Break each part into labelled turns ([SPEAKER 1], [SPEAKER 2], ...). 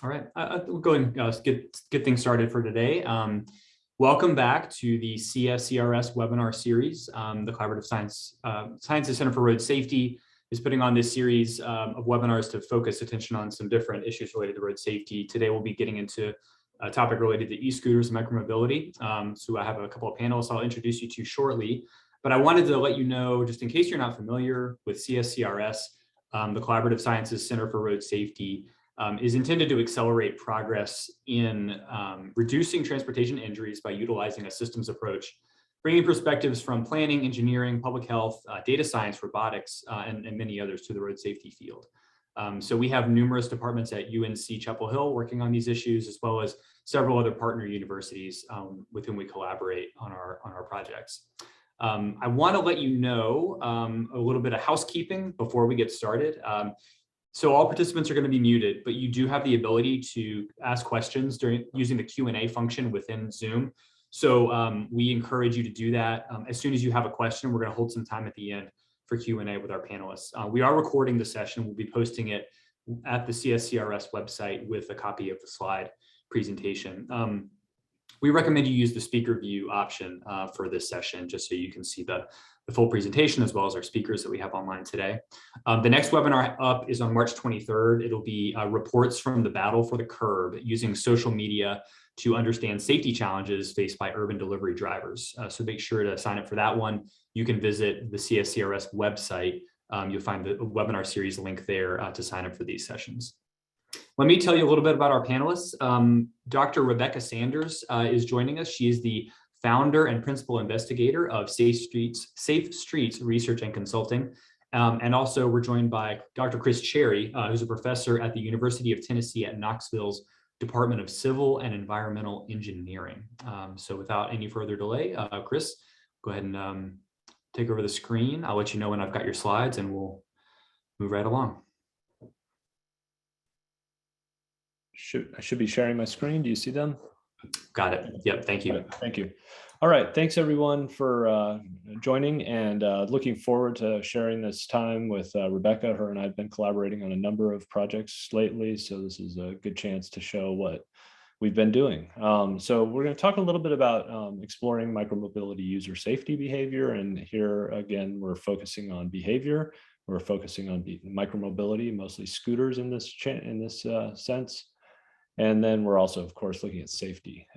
[SPEAKER 1] All right, we'll go and get things started for today. Welcome back to the CSCRS webinar series. The Collaborative Sciences Center for Road Safety is putting on this series of webinars to focus attention on some different issues related to road safety. Today, we'll be getting into a topic related to e-scooters and micromobility. So I have a couple of panelists I'll introduce you to shortly, but I wanted to let you know, just in case you're not familiar with CSCRS, the Collaborative Sciences Center for Road Safety is intended to accelerate progress in reducing transportation injuries by utilizing a systems approach, bringing perspectives from planning, engineering, public health, data science, robotics, and many others to the road safety field. So we have numerous departments at UNC Chapel Hill working on these issues, as well as several other partner universities with whom we collaborate on our projects. I want to let you know a little bit of housekeeping before we get started. So all participants are going to be muted, but you do have the ability to ask questions using the Q&A function within Zoom. So we encourage you to do that. As soon as you have a question, we're going to hold some time at the end for Q&A with our panelists. We are recording the session. We'll be posting it at the CSCRS website with a copy of the slide presentation. We recommend you use the speaker view option for this session, just so you can see the full presentation as well as our speakers that we have online today. The next webinar up is on March 23rd. It'll be reports from the battle for the curb, using social media to understand safety challenges faced by urban delivery drivers. So make sure to sign up for that one. You can visit the CSCRS website. You'll find the webinar series link there to sign up for these sessions. Let me tell you a little bit about our panelists. Dr. Rebecca Sanders is joining us. She is the founder and principal investigator of Safe Streets Research and Consulting. And also we're joined by Dr. Chris Cherry, who's a professor at the University of Tennessee at Knoxville's Department of Civil and Environmental Engineering. So without any further delay, Chris, go ahead and take over the screen. I'll let you know when I've got your slides and we'll move right along.
[SPEAKER 2] I should be sharing my screen. Do you see them?
[SPEAKER 1] Got it. Yep. Thank you.
[SPEAKER 2] Thank you. All right. Thanks everyone for joining, and looking forward to sharing this time with Rebecca. Her and I have been collaborating on a number of projects lately, so this is a good chance to show what we've been doing. So we're going to talk a little bit about exploring micromobility user safety behavior, and here again we're focusing on behavior. We're focusing on micromobility, mostly scooters in this sense. And then we're also, of course, looking at safety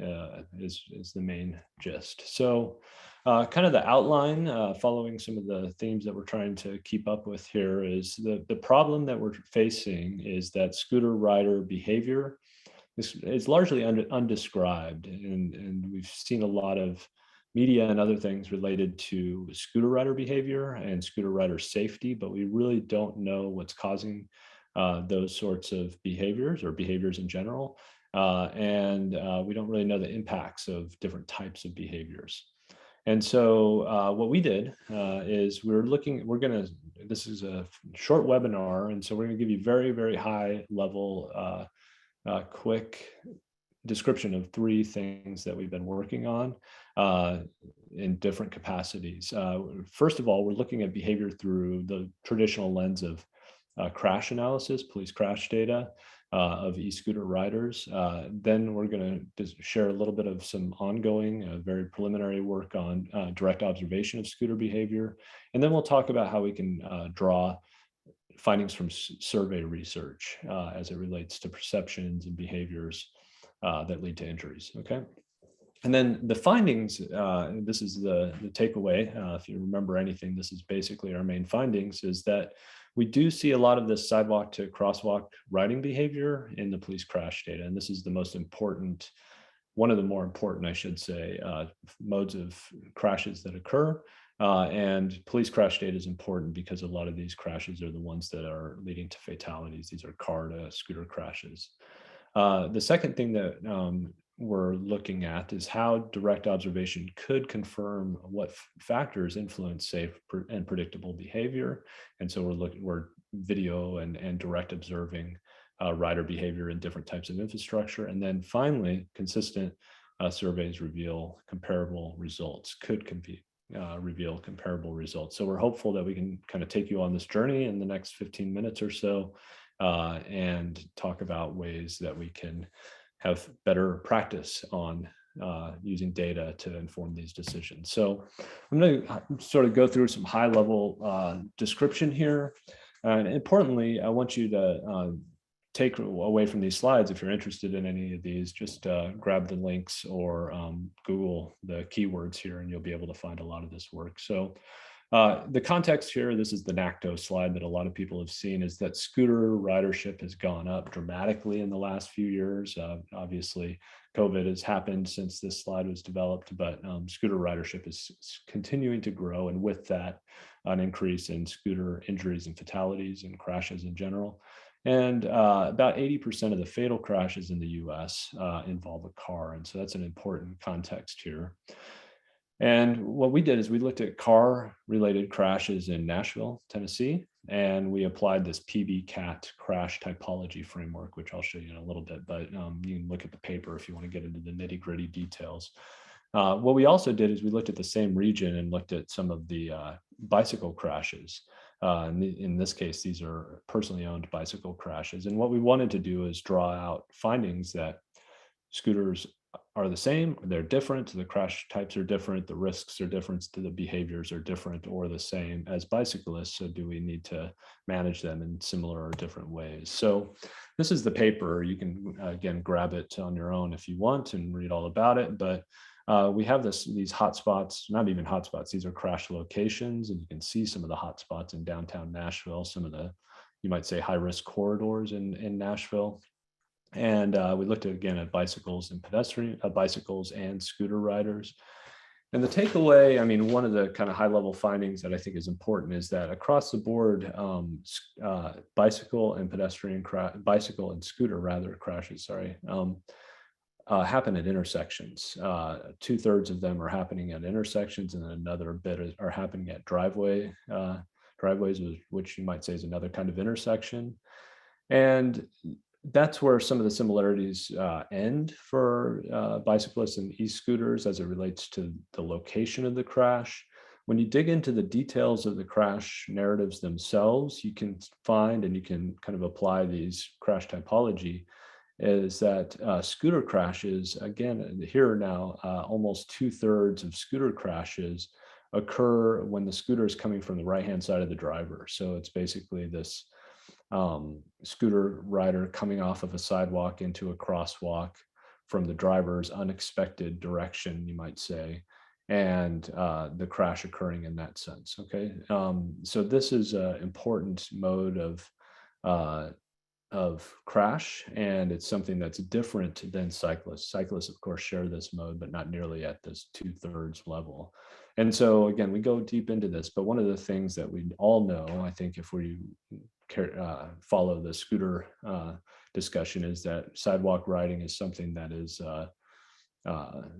[SPEAKER 2] is the main gist. So kind of the outline, following some of the themes that we're trying to keep up with here, is the problem that we're facing is that scooter rider behavior is largely undescribed. And we've seen a lot of media and other things related to scooter rider behavior and scooter rider safety, but we really don't know what's causing those sorts of behaviors or behaviors in general. And we don't really know the impacts of different types of behaviors. And so what we did is this is a short webinar. And so we're gonna give you very, very high level, quick description of 3 things that we've been working on in different capacities. First of all, we're looking at behavior through the traditional lens of crash analysis, police crash data of e-scooter riders. Then we're going to share a little bit of some ongoing, very preliminary work on direct observation of scooter behavior. And then we'll talk about how we can draw findings from survey research as it relates to perceptions and behaviors that lead to injuries, okay? And then the findings, this is the takeaway. If you remember anything, this is basically our main findings, is that we do see a lot of this sidewalk to crosswalk riding behavior in the police crash data. And this is the most important, one of the more important, I should say, modes of crashes that occur. And police crash data is important because a lot of these crashes are the ones that are leading to fatalities. These are car to scooter crashes. The second thing that we're looking at is how direct observation could confirm what factors influence safe and predictable behavior. And so we're video and direct observing rider behavior in different types of infrastructure. And then finally, consistent surveys reveal comparable results, reveal comparable results. So we're hopeful that we can kind of take you on this journey in the next 15 minutes or so and talk about ways that we can have better practice on using data to inform these decisions. So I'm going to sort of go through some high level description here. And importantly, I want you to take away from these slides, if you're interested in any of these, just grab the links or Google the keywords here, and you'll be able to find a lot of this work. So the context here, this is the NACTO slide that a lot of people have seen, is that scooter ridership has gone up dramatically in the last few years. Obviously, COVID has happened since this slide was developed, but scooter ridership is continuing to grow, and with that, an increase in scooter injuries and fatalities and crashes in general. And about 80% of the fatal crashes in the US involve a car. And so that's an important context here. And what we did is we looked at car-related crashes in Nashville, Tennessee, and we applied this PBCAT crash typology framework, which I'll show you in a little bit, but you can look at the paper if you want to get into the nitty-gritty details. What we also did is we looked at the same region and looked at some of the bicycle crashes. In this case, these are personally owned bicycle crashes. And what we wanted to do is draw out findings that scooters are the same, they're different, the crash types are different, the risks are different, the behaviors are different or the same as bicyclists. So do we need to manage them in similar or different ways? So this is the paper. You can, again, grab it on your own if you want and read all about it. But we have these hotspots, not even hotspots, these are crash locations. And you can see some of the hotspots in downtown Nashville, some of the, you might say, high-risk corridors in Nashville. And we looked at, again, at bicycles and bicycles and scooter riders. And the takeaway, I mean, one of the kind of high level findings that I think is important is that across the board, bicycle and scooter crashes, happen at intersections. 2/3 of them are happening at intersections, and then another bit are happening at driveways, which you might say is another kind of intersection. And that's where some of the similarities end for bicyclists and e-scooters as it relates to the location of the crash. When you dig into the details of the crash narratives themselves, you can find, and you can kind of apply these crash typology, is that scooter crashes, again, here now, almost 2/3 of scooter crashes occur when the scooter is coming from the right-hand side of the driver. So it's basically this scooter rider coming off of a sidewalk into a crosswalk from the driver's unexpected direction, you might say, and the crash occurring in that sense. Okay, so this is an important mode of crash, and it's something that's different than cyclists. Cyclists, of course, share this mode, but not nearly at this 2/3 level. And so, again, we go deep into this, but one of the things that we all know, I think, if we follow the scooter discussion, is that sidewalk riding is something that is,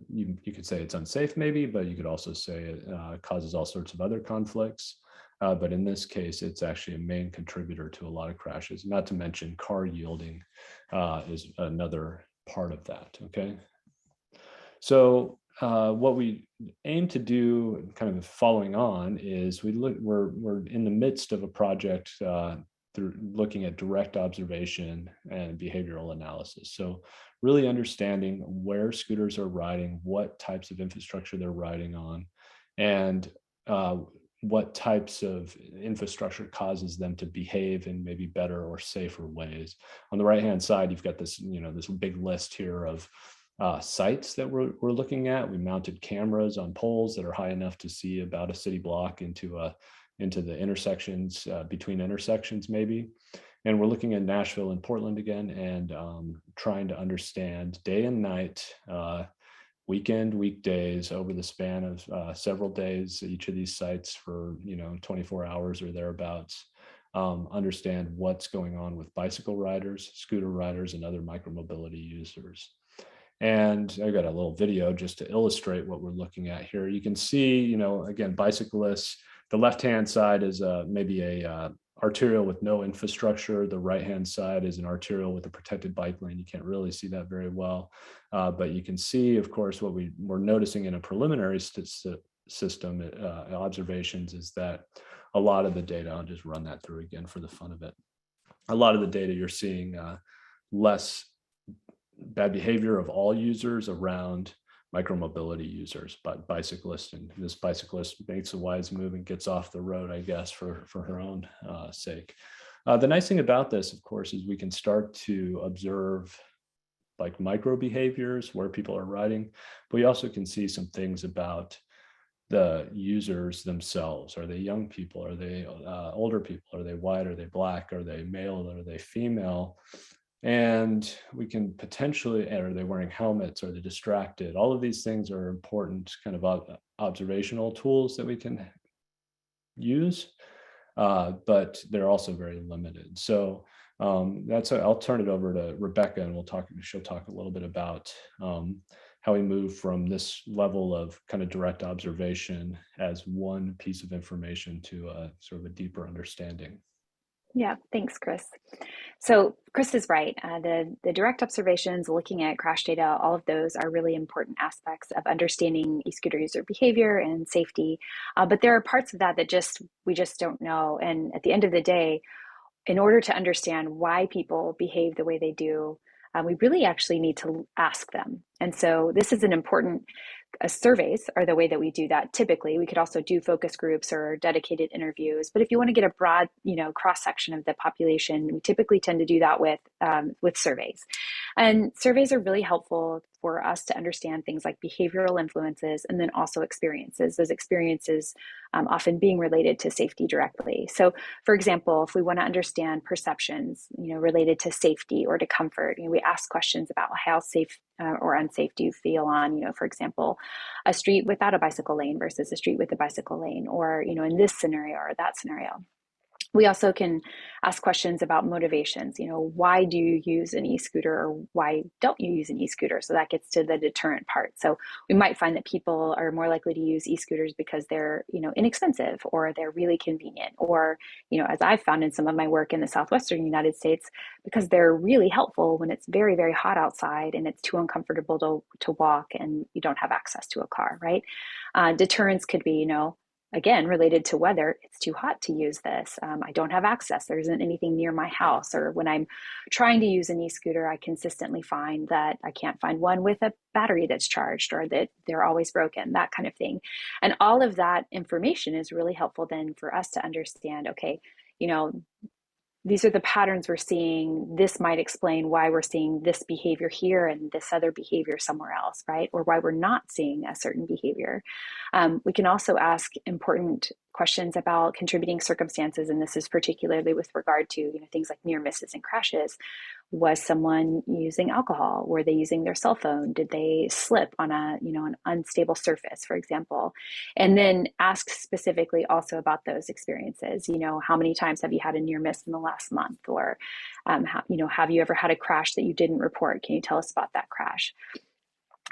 [SPEAKER 2] you could say it's unsafe maybe, but you could also say it causes all sorts of other conflicts. But in this case, it's actually a main contributor to a lot of crashes, not to mention car yielding is another part of that, okay? So what we aim to do, kind of following on, is we're in the midst of a project through looking at direct observation and behavioral analysis. So really understanding where scooters are riding, what types of infrastructure they're riding on, and what types of infrastructure causes them to behave in maybe better or safer ways. On the right-hand side, you've got this, this big list here of sites that we're looking at. We mounted cameras on poles that are high enough to see about a city block into the intersections, between intersections maybe. And we're looking at Nashville and Portland again, and trying to understand day and night, weekdays, over the span of several days, each of these sites for 24 hours or thereabouts, understand what's going on with bicycle riders, scooter riders, and other micromobility users. And I got a little video just to illustrate what we're looking at here. You can see, again, bicyclists. The left-hand side is maybe a arterial with no infrastructure. The right-hand side is an arterial with a protected bike lane. You can't really see that very well, but you can see, of course, what we're noticing in a preliminary system observations is that a lot of the data, I'll just run that through again for the fun of it. a lot of the data you're seeing less bad behavior of all users around micromobility users, but bicyclists, and this bicyclist makes a wise move and gets off the road, I guess, for her own sake. The nice thing about this, of course, is we can start to observe like micro behaviors where people are riding, but we also can see some things about the users themselves. Are they young people? Are they older people? Are they white? Are they black? Are they male? Are they female? And we can potentially, are they wearing helmets? Are they distracted? All of these things are important kind of observational tools that we can use, but they're also very limited. So I'll turn it over to Rebecca, and she'll talk a little bit about how we move from this level of kind of direct observation as one piece of information to a sort of a deeper understanding.
[SPEAKER 3] Yeah, thanks, Chris. So Chris is right. The direct observations, looking at crash data, all of those are really important aspects of understanding e-scooter user behavior and safety. But there are parts of that we just don't know. And at the end of the day, in order to understand why people behave the way they do, we really actually need to ask them. And so this is an important surveys are the way that we do that. Typically, we could also do focus groups or dedicated interviews. But if you want to get a broad, cross section of the population, we typically tend to do that with surveys. And surveys are really helpful for us to understand things like behavioral influences and then also experiences. Those experiences often being related to safety directly. So, for example, if we want to understand perceptions, related to safety or to comfort, we ask questions about how safe or unsafe do you feel on, for example, a street without a bicycle lane versus a street with a bicycle lane, or, in this scenario or that scenario. We also can ask questions about motivations. Why do you use an e-scooter, or why don't you use an e-scooter? So that gets to the deterrent part. So we might find that people are more likely to use e-scooters because they're, inexpensive, or they're really convenient, or, as I've found in some of my work in the Southwestern United States, because they're really helpful when it's very, very hot outside and it's too uncomfortable to walk and you don't have access to a car, right? Deterrence could be, again, related to weather. It's too hot to use this. I don't have access. There isn't anything near my house. Or when I'm trying to use an e-scooter, I consistently find that I can't find one with a battery that's charged, or that they're always broken, that kind of thing. And all of that information is really helpful then for us to understand, okay, these are the patterns we're seeing. This might explain why we're seeing this behavior here and this other behavior somewhere else, right? Or why we're not seeing a certain behavior. We can also ask important questions about contributing circumstances, and this is particularly with regard to things like near misses and crashes. Was someone using alcohol? Were they using their cell phone? Did they slip on an unstable surface, for example? And then ask specifically also about those experiences. How many times have you had a near miss in the last month? Or, have you ever had a crash that you didn't report? Can you tell us about that crash?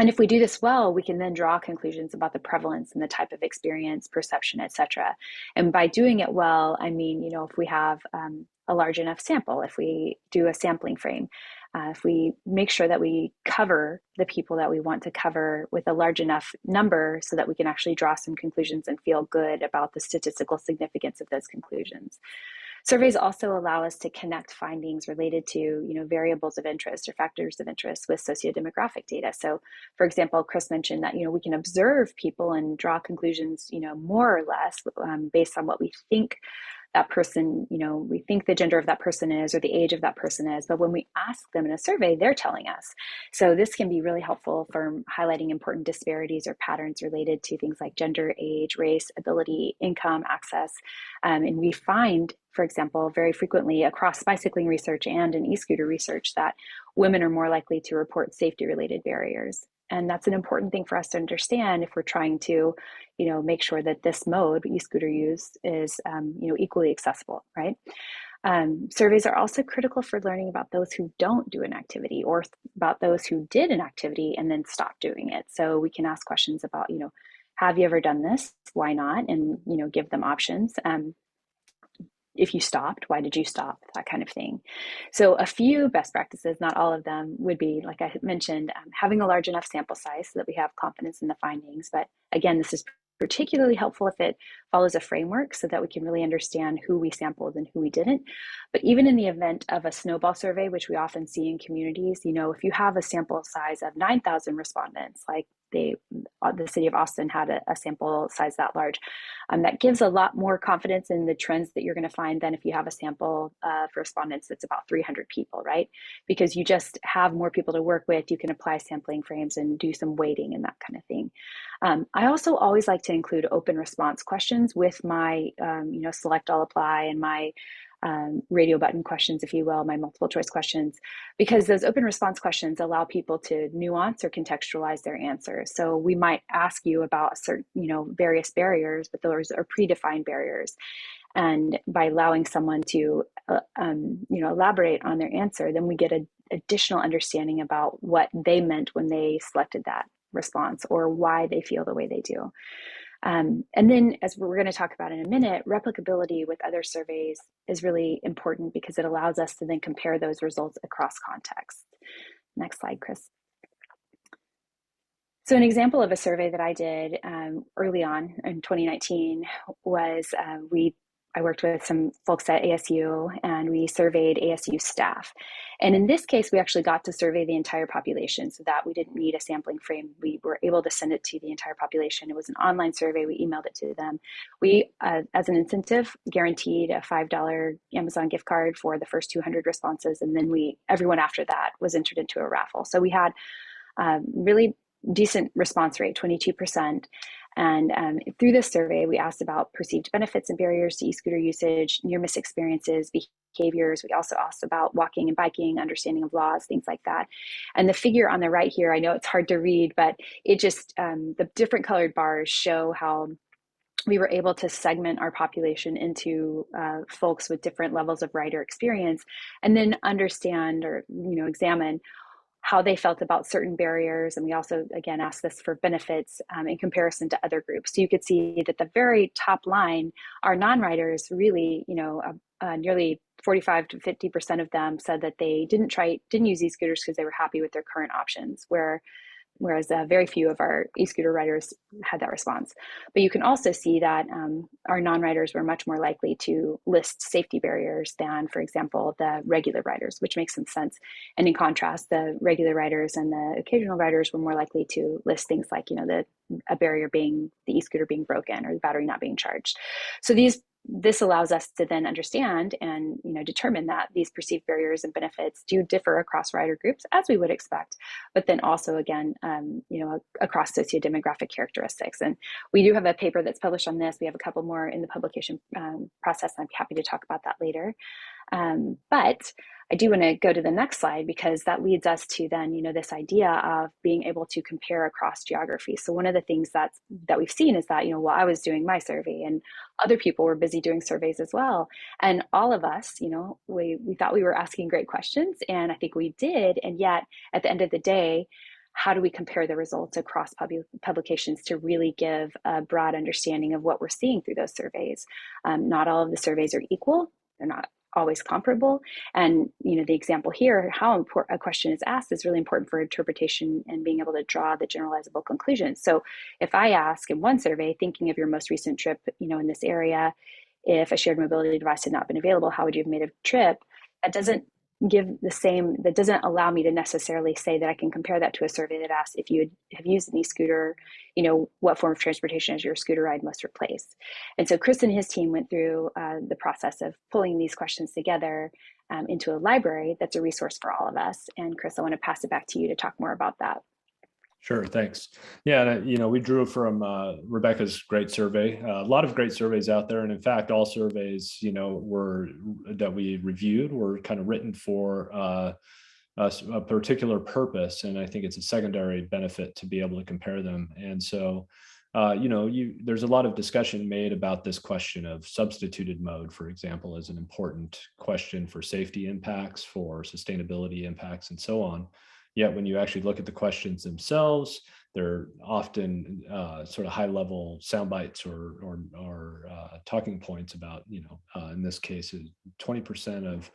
[SPEAKER 3] And if we do this well, we can then draw conclusions about the prevalence and the type of experience, perception, et cetera. And by doing it well, I mean, if we have a large enough sample, if we do a sampling frame, if we make sure that we cover the people that we want to cover with a large enough number so that we can actually draw some conclusions and feel good about the statistical significance of those conclusions. Surveys also allow us to connect findings related to, variables of interest or factors of interest with sociodemographic data. So, for example, Chris mentioned that, we can observe people and draw conclusions, more or less based on what we think that person, we think the gender of that person is, or the age of that person is. But when we ask them in a survey, they're telling us. So this can be really helpful for highlighting important disparities or patterns related to things like gender, age, race, ability, income, access. And we find, for example, very frequently across bicycling research and in e-scooter research that women are more likely to report safety-related barriers. And that's an important thing for us to understand if we're trying to, make sure that this mode, e-scooter use, is, equally accessible, right? Surveys are also critical for learning about those who don't do an activity, or about those who did an activity and then stopped doing it. So we can ask questions about, have you ever done this? Why not? And, give them options. If you stopped, why did you stop? That kind of thing. So a few best practices, not all of them, would be, like I mentioned, having a large enough sample size so that we have confidence in the findings. But again, this is particularly helpful if it follows a framework so that we can really understand who we sampled and who we didn't. But even in the event of a snowball survey, which we often see in communities, if you have a sample size of 9,000 respondents, like the city of Austin had a sample size that large, that gives a lot more confidence in the trends that you're going to find than if you have a sample of respondents that's about 300 people, right? Because you just have more people to work with. You can apply sampling frames and do some weighting and that kind of thing. I also always like to include open response questions with my, select all apply and my radio button questions, if you will, my multiple choice questions, because those open response questions allow people to nuance or contextualize their answers. So we might ask you about a certain, various barriers, but those are predefined barriers. And by allowing someone to, elaborate on their answer, then we get an additional understanding about what they meant when they selected that response or why they feel the way they do. And then, as we're going to talk about in a minute, replicability with other surveys is really important because it allows us to then compare those results across contexts. Next slide, Chris. So an example of a survey that I did early on in 2019 was I worked with some folks at ASU and we surveyed ASU staff. And in this case, we actually got to survey the entire population so that we didn't need a sampling frame. We were able to send it to the entire population. It was an online survey. We emailed it to them. We, as an incentive, guaranteed a $5 Amazon gift card for the first 200 responses. And then everyone after that was entered into a raffle. So we had really decent response rate, 22%. And through this survey, we asked about perceived benefits and barriers to e-scooter usage, near-miss experiences, behaviors. We also asked about walking and biking, understanding of laws, things like that. And the figure on the right here, I know it's hard to read, but it just, the different colored bars show how we were able to segment our population into folks with different levels of rider experience, and then understand or examine how they felt about certain barriers. And we also, again, asked this for benefits in comparison to other groups. So you could see that the very top line, our non-riders really, nearly 45 to 50% of them said that they didn't use e-scooters because they were happy with their current options, whereas very few of our e-scooter riders had that response. But you can also see that our non-riders were much more likely to list safety barriers than, for example, the regular riders, which makes some sense. And in contrast, the regular riders and the occasional riders were more likely to list things like, a barrier being the e-scooter being broken or the battery not being charged. So this allows us to then understand and determine that these perceived barriers and benefits do differ across rider groups, as we would expect, but then also again across sociodemographic characteristics. And we do have a paper that's published on this. We have a couple more in the publication process. I'm happy to talk about that later. But I do want to go to the next slide because that leads us to then, this idea of being able to compare across geography. So one of the things that we've seen is that, while I was doing my survey and other people were busy doing surveys as well. And all of us, we thought we were asking great questions, and I think we did. And yet at the end of the day, how do we compare the results across publications to really give a broad understanding of what we're seeing through those surveys? Not all of the surveys are equal. They're not always comparable. And, the example here, how important a question is asked is really important for interpretation and being able to draw the generalizable conclusions. So if I ask in one survey, thinking of your most recent trip, in this area, if a shared mobility device had not been available, how would you have made a trip? That doesn't allow me to necessarily say that I can compare that to a survey that asks if you have used an e-scooter, what form of transportation has your scooter ride most replaced? And so Chris and his team went through the process of pulling these questions together into a library that's a resource for all of us. And Chris, I want to pass it back to you to talk more about that.
[SPEAKER 2] Sure, thanks. Yeah, and, we drew from Rebecca's great survey. A lot of great surveys out there, and in fact, all surveys, that we reviewed were kind of written for a particular purpose, and I think it's a secondary benefit to be able to compare them. And so, there's a lot of discussion made about this question of substituted mode, for example, as an important question for safety impacts, for sustainability impacts, and so on. Yet when you actually look at the questions themselves, they're often sort of high-level sound bites or talking points about, in this case, 20% of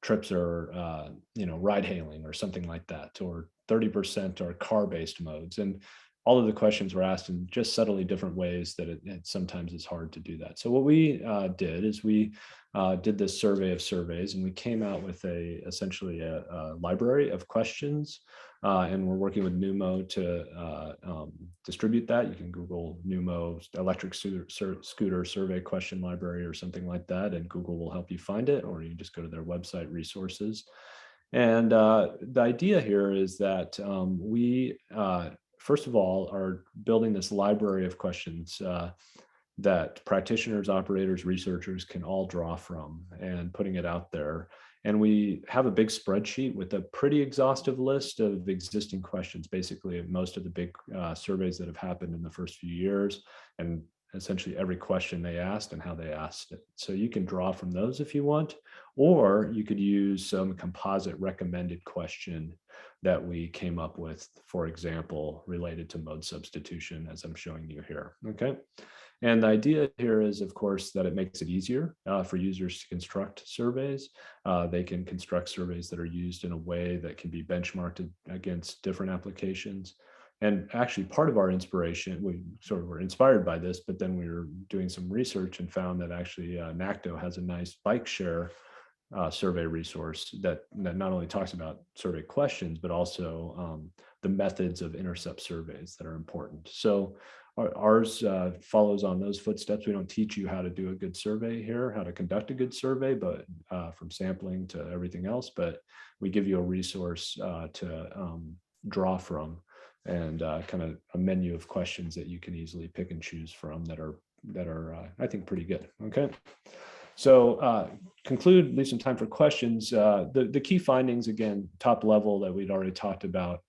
[SPEAKER 2] trips are, ride hailing or something like that, or 30% are car-based modes. And all of the questions were asked in just subtly different ways that it sometimes is hard to do that. So what we did is we did this survey of surveys, and we came out with essentially a library of questions, and we're working with Numo to distribute that. You can Google Numo electric scooter survey question library or something like that, and Google will help you find it, or you can just go to their website resources. And the idea here is that we, first of all, are building this library of questions that practitioners, operators, researchers can all draw from, and putting it out there. And we have a big spreadsheet with a pretty exhaustive list of existing questions, basically most of the big surveys that have happened in the first few years, and essentially every question they asked and how they asked it. So you can draw from those if you want, or you could use some composite recommended question that we came up with, for example, related to mode substitution, as I'm showing you here, okay? And the idea here is, of course, that it makes it easier for users to construct surveys. They can construct surveys that are used in a way that can be benchmarked against different applications. And actually, part of our inspiration, we sort of were inspired by this, but then we were doing some research and found that actually NACTO has a nice bike share survey resource that not only talks about survey questions, but also the methods of intercept surveys that are important. So ours follows on those footsteps. We don't teach you how to do a good survey here, how to conduct a good survey, but from sampling to everything else, but we give you a resource to draw from, and kind of a menu of questions that you can easily pick and choose from that are I think pretty good. Okay. So conclude, leave some time for questions. The key findings, again, top level that we'd already talked about.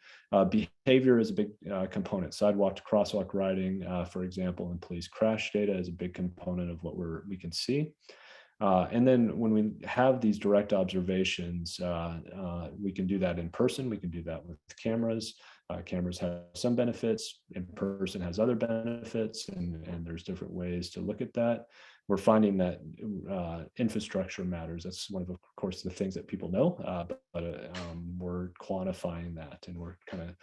[SPEAKER 2] Behavior is a big component. Sidewalk to crosswalk riding, for example, and police crash data is a big component of what we can see. And then when we have these direct observations, we can do that in person. We can do that with cameras. Cameras have some benefits, in person has other benefits, and there's different ways to look at that. We're finding that infrastructure matters. That's one of course, the things that people know, but we're quantifying that, and we're kind of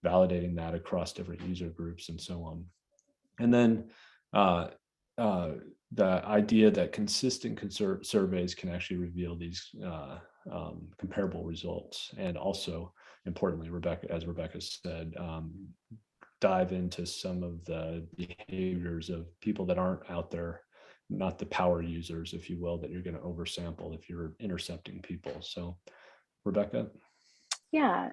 [SPEAKER 2] validating that across different user groups and so on. And then the idea that consistent surveys can actually reveal these comparable results, and also importantly, as Rebecca said, dive into some of the behaviors of people that aren't out there, not the power users, if you will, that you're going to oversample if you're intercepting people. So, Rebecca?
[SPEAKER 3] Yeah,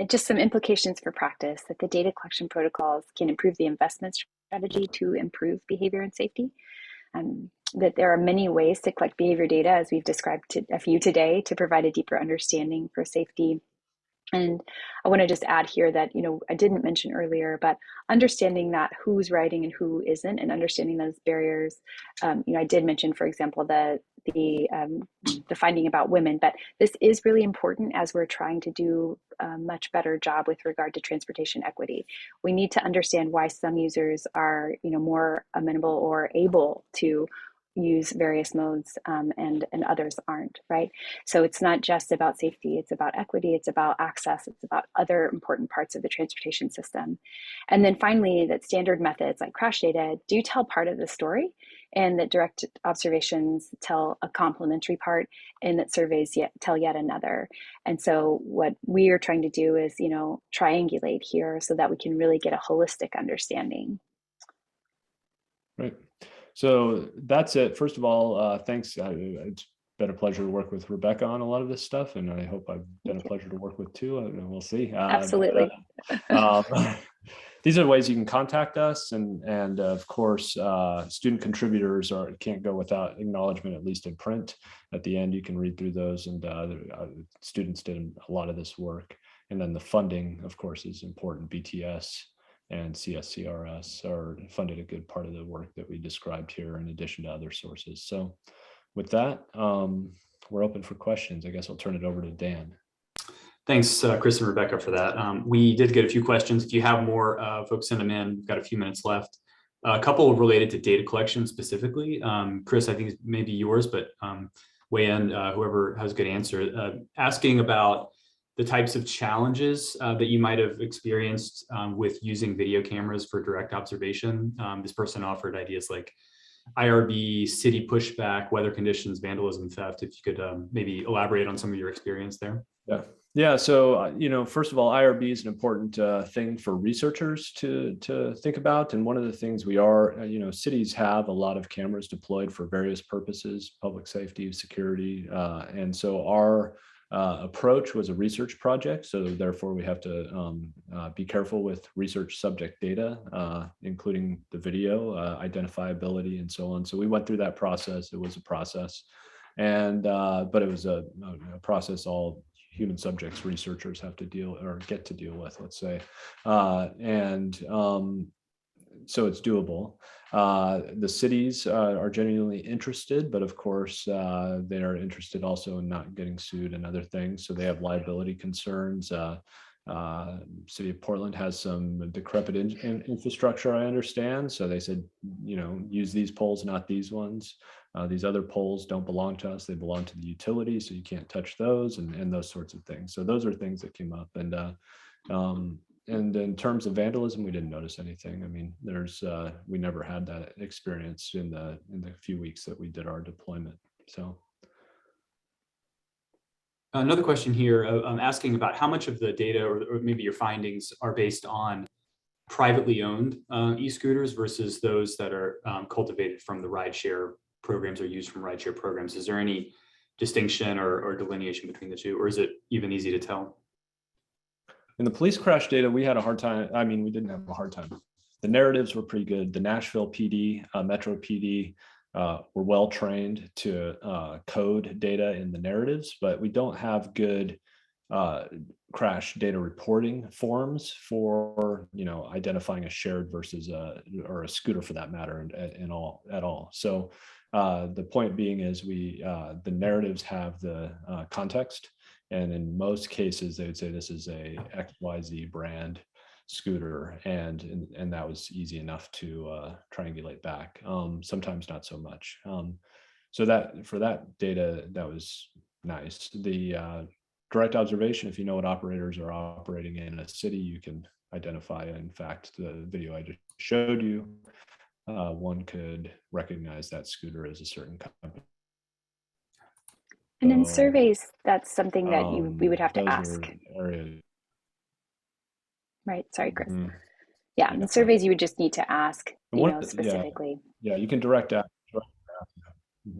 [SPEAKER 3] just some implications for practice, that the data collection protocols can improve the investment strategy to improve behavior and safety. That there are many ways to collect behavior data, as we've described a few today, to provide a deeper understanding for safety. And I want to just add here that, I didn't mention earlier, but understanding that who's writing and who isn't, and understanding those barriers. I did mention, for example, the finding about women, but this is really important as we're trying to do a much better job with regard to transportation equity. We need to understand why some users are, more amenable or able to use various modes and others aren't, right? So it's not just about safety, it's about equity, it's about access, it's about other important parts of the transportation system. And then finally, that standard methods like crash data do tell part of the story, and that direct observations tell a complementary part, and that surveys tell yet another. And so what we are trying to do is, triangulate here so that we can really get a holistic understanding.
[SPEAKER 2] Right. So that's it. First of all, thanks. It's been a pleasure to work with Rebecca on a lot of this stuff, and I hope I've been a pleasure to work with too. We'll see.
[SPEAKER 3] Absolutely.
[SPEAKER 2] These are ways you can contact us, and of course, student contributors can't go without acknowledgement, at least in print. At the end, you can read through those, and students did a lot of this work. And then the funding, of course, is important. BTS and CSCRS are funded a good part of the work that we described here, in addition to other sources. So with that, we're open for questions. I guess I'll turn it over to Dan.
[SPEAKER 1] Thanks, Chris and Rebecca, for that. We did get a few questions. If you have more, folks, send them in. We've got a few minutes left. A couple related to data collection specifically. Chris, I think it's maybe yours, but weigh in, whoever has a good answer. Asking about the types of challenges that you might have experienced with using video cameras for direct observation. This person offered ideas like IRB, city pushback, weather conditions, vandalism, theft. If you could maybe elaborate on some of your experience there.
[SPEAKER 2] Yeah. So, first of all, IRB is an important thing for researchers to think about. And one of the things we are, cities have a lot of cameras deployed for various purposes, public safety, security. And so our approach was a research project. So therefore, we have to be careful with research subject data, including the video, identifiability, and so on. So we went through that process. It was a process. And but it was a process all human subjects researchers have to get to deal with, let's say. So it's doable. The cities are genuinely interested, but of course, they are interested also in not getting sued and other things. So they have liability concerns. City of Portland has some decrepit infrastructure, I understand. So they said, use these poles, not these ones. These other poles don't belong to us. They belong to the utility, so you can't touch those and those sorts of things. So those are things that came up. And in terms of vandalism, we didn't notice anything. I mean, we never had that experience in the few weeks that we did our deployment. So.
[SPEAKER 1] Another question here, I'm asking about how much of the data or maybe your findings are based on privately owned e-scooters versus those that are cultivated from the rideshare programs or used from rideshare programs. Is there any distinction or delineation between the two, or is it even easy to tell?
[SPEAKER 2] In the police crash data, we had a hard time. I mean, we didn't have a hard time. The narratives were pretty good. The Nashville PD, Metro PD were well trained to code data in the narratives, but we don't have good crash data reporting forms for identifying a shared versus or a scooter for that matter at all. So the point being is the narratives have the context, and in most cases they would say this is a XYZ brand scooter, and that was easy enough to triangulate back. Sometimes not so much. So that for that data, that was nice. The direct observation, if you know what operators are operating in a city, you can identify. In fact, the video I just showed you, one could recognize that scooter as a certain company.
[SPEAKER 3] And in surveys, that's something that we would have to ask. Right. Sorry, Chris. Mm-hmm. Yeah. In surveys, you would just need to ask, specifically.
[SPEAKER 2] Yeah, you can direct ask. Mm-hmm.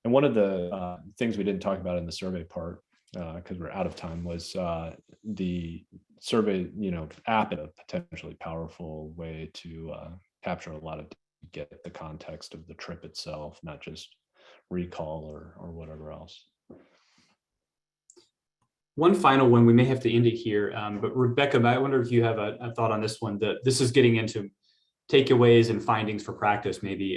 [SPEAKER 2] And one of the things we didn't talk about in the survey part, because we're out of time, was the survey, app, a potentially powerful way to capture a lot of, get the context of the trip itself, not just recall or whatever else.
[SPEAKER 1] One final one, we may have to end it here, but Rebecca, I wonder if you have a thought on this one. That this is getting into takeaways and findings for practice, maybe.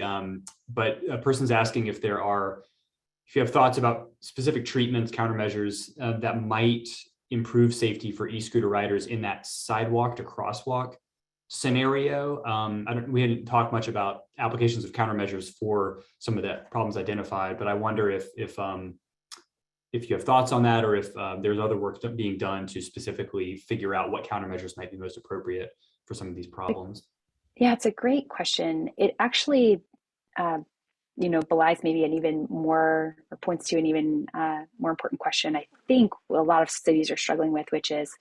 [SPEAKER 1] But a person's asking if you have thoughts about specific treatments, countermeasures that might improve safety for e-scooter riders in that sidewalk to crosswalk scenario. We hadn't talked much about applications of countermeasures for some of the problems identified, but I wonder if you have thoughts on that, or if there's other work being done to specifically figure out what countermeasures might be most appropriate for some of these problems.
[SPEAKER 3] Yeah, it's a great question. It actually, belies maybe an even more, or points to an even more important question I think a lot of cities are struggling with, which is,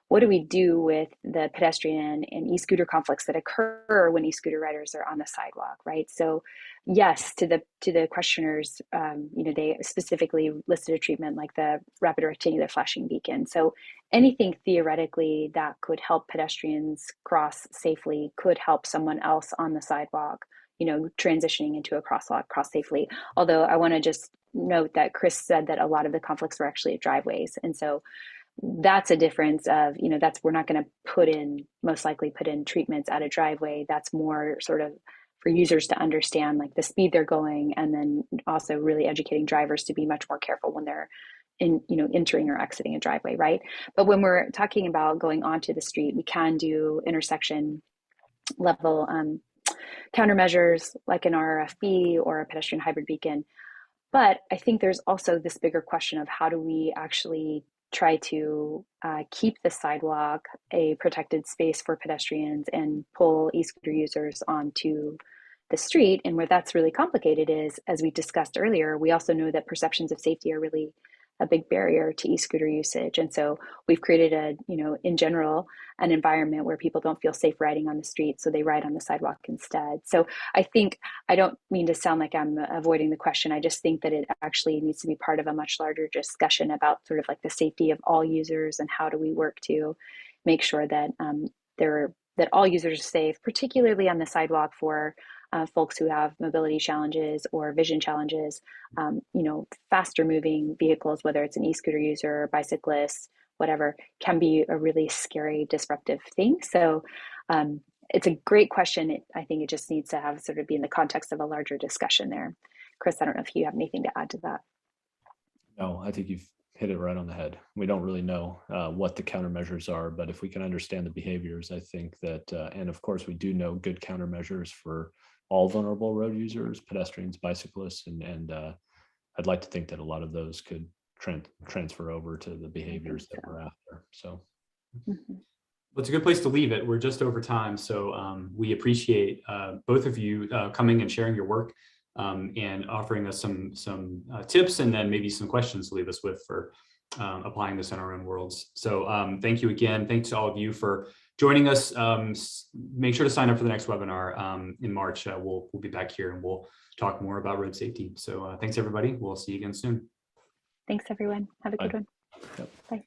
[SPEAKER 3] what do we do with the pedestrian and e-scooter conflicts that occur when e-scooter riders are on the sidewalk, right? So yes, to the questioners, they specifically listed a treatment like the rapid rectangular flashing beacon. So anything theoretically that could help pedestrians cross safely could help someone else on the sidewalk, transitioning into a crosswalk, cross safely. Although I want to just note that Chris said that a lot of the conflicts were actually at driveways. And so that's a difference of, we're not going to most likely put in treatments at a driveway. That's more sort of for users to understand like the speed they're going, and then also really educating drivers to be much more careful when they're entering or exiting a driveway, right? But when we're talking about going onto the street, we can do intersection level countermeasures like an RRFB or a pedestrian hybrid beacon. But I think there's also this bigger question of how do we actually try to keep the sidewalk a protected space for pedestrians and pull e-scooter users onto the street. And where that's really complicated is, as we discussed earlier, we also know that perceptions of safety are really a big barrier to e-scooter usage. And so we've created in general, an environment where people don't feel safe riding on the street, so they ride on the sidewalk instead. So I don't mean to sound like I'm avoiding the question. I just think that it actually needs to be part of a much larger discussion about sort of like the safety of all users and how do we work to make sure that that all users are safe, particularly on the sidewalk for folks who have mobility challenges or vision challenges. Faster moving vehicles, whether it's an e-scooter user, bicyclist, whatever, can be a really scary, disruptive thing. So it's a great question. I think it just needs to have sort of be in the context of a larger discussion there. Chris, I don't know if you have anything to add to that.
[SPEAKER 2] No, I think you've hit it right on the head. We don't really know what the countermeasures are, but if we can understand the behaviors, I think that, and of course we do know good countermeasures for all vulnerable road users, pedestrians, bicyclists, and I'd like to think that a lot of those could transfer over to the behaviors that we're after. So
[SPEAKER 1] well, it's a good place to leave it. We're just over time, so we appreciate both of you coming and sharing your work and offering us some tips and then maybe some questions to leave us with for applying this in our own worlds. So thank you again. Thanks to all of you for joining us. Make sure to sign up for the next webinar in March. We'll be back here and we'll talk more about road safety. So thanks everybody. We'll see you again soon.
[SPEAKER 3] Thanks everyone. Have a good one.
[SPEAKER 2] Yep.
[SPEAKER 3] Bye.